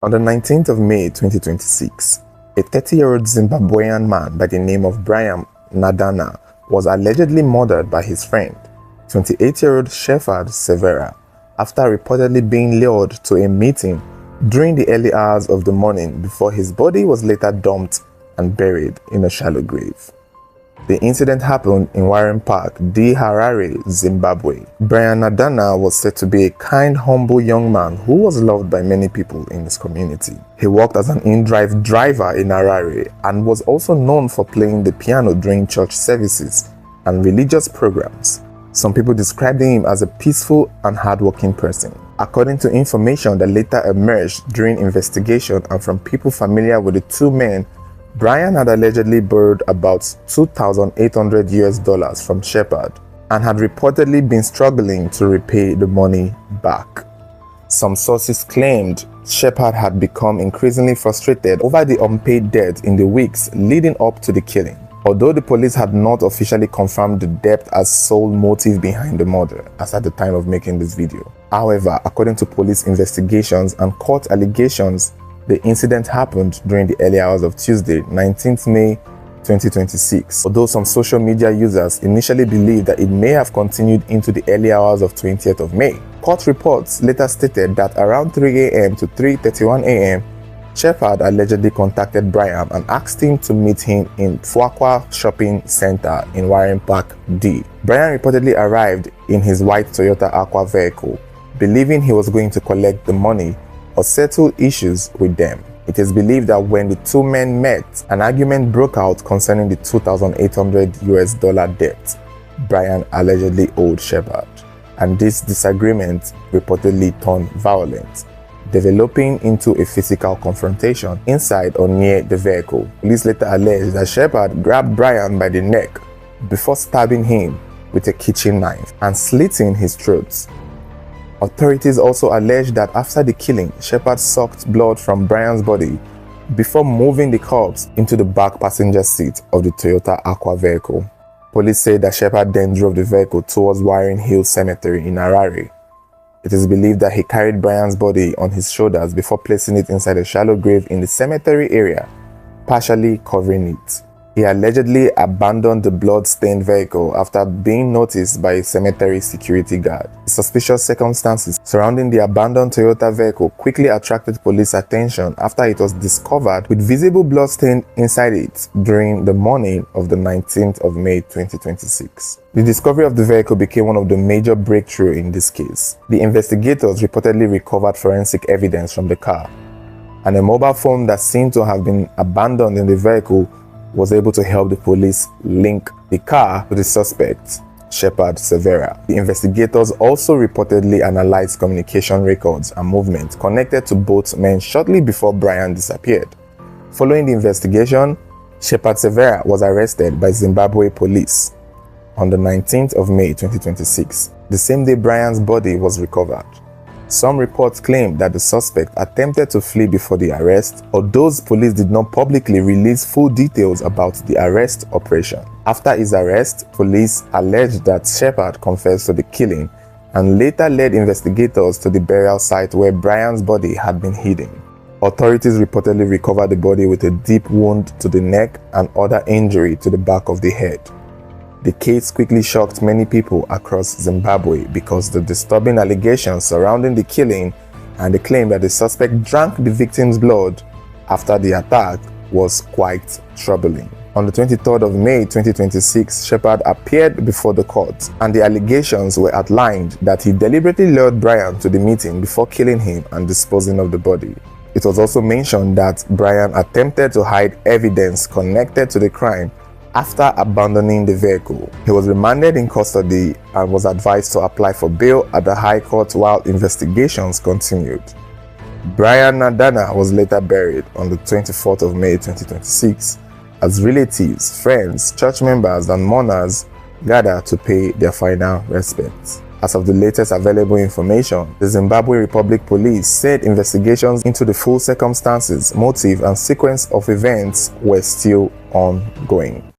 On the 19th of May 2026, a 30-year-old Zimbabwean man by the name of Brian Nadana was allegedly murdered by his friend, 28-year-old Shepherd Severa, after reportedly being lured to a meeting during the early hours of the morning before his body was later dumped and buried in a shallow grave. The incident happened in Warren Park, D. Harare, Zimbabwe. Brian Nadana was said to be a kind, humble young man who was loved by many people in his community. He worked as an in-drive driver in Harare and was also known for playing the piano during church services and religious programs. Some people described him as a peaceful and hardworking person. According to information that later emerged during investigation and from people familiar with the two men, Brian had allegedly borrowed about $2,800 from Shepherd and had reportedly been struggling to repay the money back. Some sources claimed Shepherd had become increasingly frustrated over the unpaid debt in the weeks leading up to the killing, although the police had not officially confirmed the debt as sole motive behind the murder as at the time of making this video. However, according to police investigations and court allegations, the incident happened during the early hours of Tuesday, 19th May 2026, although some social media users initially believed that it may have continued into the early hours of 20th of May. Court reports later stated that around 3 a.m. to 3:31 a.m., Shepherd allegedly contacted Brian and asked him to meet him in Fuqua Shopping Center in Warren Park, D. Brian reportedly arrived in his white Toyota Aqua vehicle, believing he was going to collect the money or settle issues with them. It is believed that when the two men met, an argument broke out concerning the $2,800 debt Brian allegedly owed Shepherd, and this disagreement reportedly turned violent, developing into a physical confrontation inside or near the vehicle. Police later alleged that Shepherd grabbed Brian by the neck before stabbing him with a kitchen knife and slitting his throat. Authorities also alleged that after the killing, Shepherd sucked blood from Brian's body before moving the corpse into the back passenger seat of the Toyota Aqua vehicle. Police said that Shepherd then drove the vehicle towards Warren Hill Cemetery in Harare. It is believed that he carried Brian's body on his shoulders before placing it inside a shallow grave in the cemetery area, partially covering it. He allegedly abandoned the blood-stained vehicle after being noticed by a cemetery security guard. The suspicious circumstances surrounding the abandoned Toyota vehicle quickly attracted police attention after it was discovered with visible bloodstain inside it during the morning of the 19th of May 2026. The discovery of the vehicle became one of the major breakthroughs in this case. The investigators reportedly recovered forensic evidence from the car, and a mobile phone that seemed to have been abandoned in the vehicle was able to help the police link the car to the suspect, Shepherd Severa. The investigators also reportedly analyzed communication records and movements connected to both men shortly before Brian disappeared. Following the investigation, Shepherd Severa was arrested by Zimbabwe police on the 19th of May 2026, the same day Brian's body was recovered. Some reports claim that the suspect attempted to flee before the arrest, although police did not publicly release full details about the arrest operation. After his arrest, police alleged that Shepherd confessed to the killing and later led investigators to the burial site where Brian's body had been hidden. Authorities reportedly recovered the body with a deep wound to the neck and other injury to the back of the head. The case quickly shocked many people across Zimbabwe because the disturbing allegations surrounding the killing and the claim that the suspect drank the victim's blood after the attack was quite troubling. On the 23rd of May 2026, Shepherd appeared before the court, and the allegations were outlined that he deliberately lured Brian to the meeting before killing him and disposing of the body. It was also mentioned that Brian attempted to hide evidence connected to the crime after abandoning the vehicle. He was remanded in custody and was advised to apply for bail at the High Court while investigations continued. Brian Nadana was later buried on the 24th of May 2026 as relatives, friends, church members, and mourners gathered to pay their final respects. As of the latest available information, the Zimbabwe Republic Police said investigations into the full circumstances, motive, and sequence of events were still ongoing.